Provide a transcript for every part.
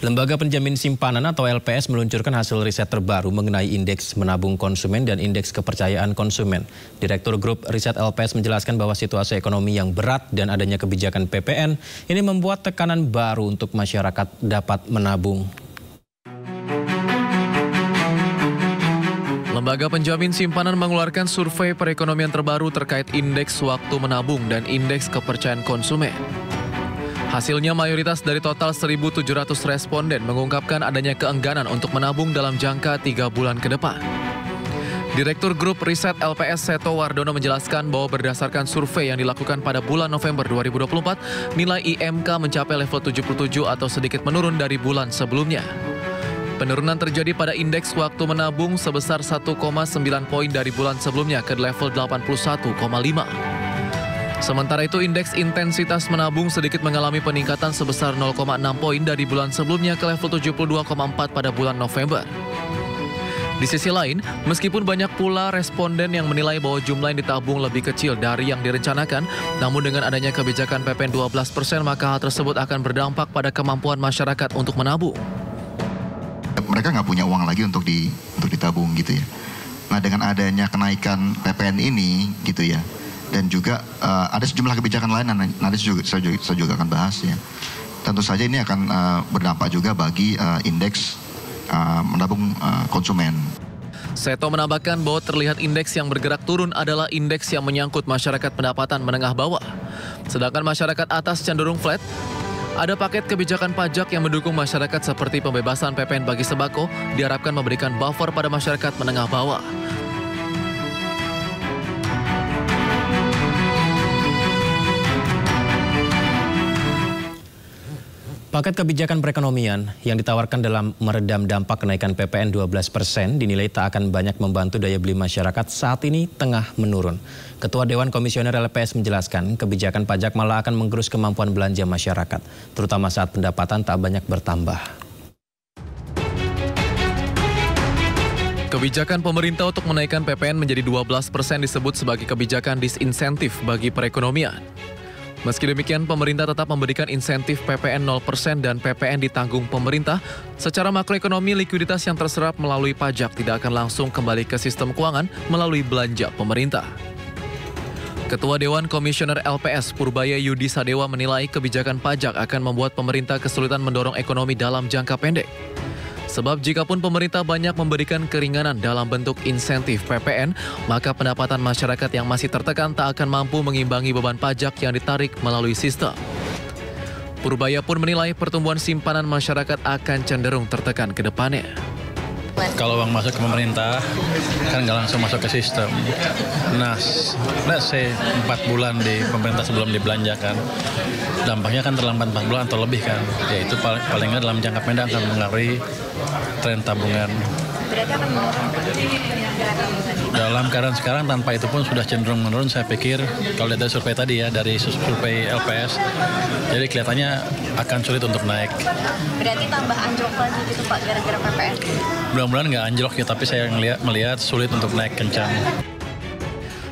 Lembaga Penjamin Simpanan atau LPS meluncurkan hasil riset terbaru mengenai indeks menabung konsumen dan indeks kepercayaan konsumen. Direktur Grup Riset LPS menjelaskan bahwa situasi ekonomi yang berat dan adanya kebijakan PPN ini membuat tekanan baru untuk masyarakat dapat menabung. Lembaga Penjamin Simpanan mengeluarkan survei perekonomian terbaru terkait indeks waktu menabung dan indeks kepercayaan konsumen. Hasilnya mayoritas dari total 1.700 responden mengungkapkan adanya keengganan untuk menabung dalam jangka 3 bulan ke depan. Direktur Grup Riset LPS Seto Wardono menjelaskan bahwa berdasarkan survei yang dilakukan pada bulan November 2024, nilai IMK mencapai level 77 atau sedikit menurun dari bulan sebelumnya. Penurunan terjadi pada indeks waktu menabung sebesar 1,9 poin dari bulan sebelumnya ke level 81,5. Sementara itu, indeks intensitas menabung sedikit mengalami peningkatan sebesar 0,6 poin dari bulan sebelumnya ke level 72,4 pada bulan November. Di sisi lain, meskipun banyak pula responden yang menilai bahwa jumlah yang ditabung lebih kecil dari yang direncanakan, namun dengan adanya kebijakan PPN 12%, maka hal tersebut akan berdampak pada kemampuan masyarakat untuk menabung. Mereka nggak punya uang lagi untuk ditabung gitu ya. Nah, dengan adanya kenaikan PPN ini gitu ya, dan juga ada sejumlah kebijakan lain nanti saya juga akan bahas ya. Tentu saja ini akan berdampak juga bagi indeks menabung konsumen. Seto menambahkan bahwa terlihat indeks yang bergerak turun adalah indeks yang menyangkut masyarakat pendapatan menengah bawah. Sedangkan masyarakat atas cenderung flat. Ada paket kebijakan pajak yang mendukung masyarakat seperti pembebasan PPN bagi sembako diharapkan memberikan buffer pada masyarakat menengah bawah. Paket kebijakan perekonomian yang ditawarkan dalam meredam dampak kenaikan PPN 12% dinilai tak akan banyak membantu daya beli masyarakat saat ini tengah menurun. Ketua Dewan Komisioner LPS menjelaskan kebijakan pajak malah akan menggerus kemampuan belanja masyarakat, terutama saat pendapatan tak banyak bertambah. Kebijakan pemerintah untuk menaikkan PPN menjadi 12% disebut sebagai kebijakan disinsentif bagi perekonomian. Meski demikian, pemerintah tetap memberikan insentif PPN 0% dan PPN ditanggung pemerintah. Secara makroekonomi, likuiditas yang terserap melalui pajak tidak akan langsung kembali ke sistem keuangan melalui belanja pemerintah. Ketua Dewan Komisioner LPS Purbaya Yudi Sadewa menilai kebijakan pajak akan membuat pemerintah kesulitan mendorong ekonomi dalam jangka pendek. Sebab jikapun pemerintah banyak memberikan keringanan dalam bentuk insentif PPN, maka pendapatan masyarakat yang masih tertekan tak akan mampu mengimbangi beban pajak yang ditarik melalui sistem. Purbaya pun menilai pertumbuhan simpanan masyarakat akan cenderung tertekan ke depannya. Kalau uang masuk ke pemerintah, kan nggak langsung masuk ke sistem. Nah, let's say 4 bulan di pemerintah sebelum dibelanjakan, dampaknya kan terlambat 4 bulan atau lebih kan. Yaitu paling nggak dalam jangka pendek akan mengaruhi tren tabungan. Berarti akan menurun? Dalam keadaan sekarang tanpa itu pun sudah cenderung menurun, saya pikir kalau lihat dari survei tadi ya, dari survei LPS, jadi kelihatannya akan sulit untuk naik. Berarti tambah anjlok lagi gitu Pak, gara-gara PPN? Mudah-mudahan nggak anjlok ya, tapi saya melihat sulit untuk naik kencang.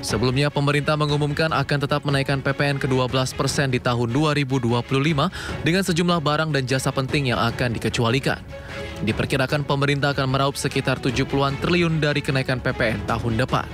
Sebelumnya, pemerintah mengumumkan akan tetap menaikkan PPN ke 12% di tahun 2025 dengan sejumlah barang dan jasa penting yang akan dikecualikan. Diperkirakan pemerintah akan meraup sekitar 70-an triliun dari kenaikan PPN tahun depan.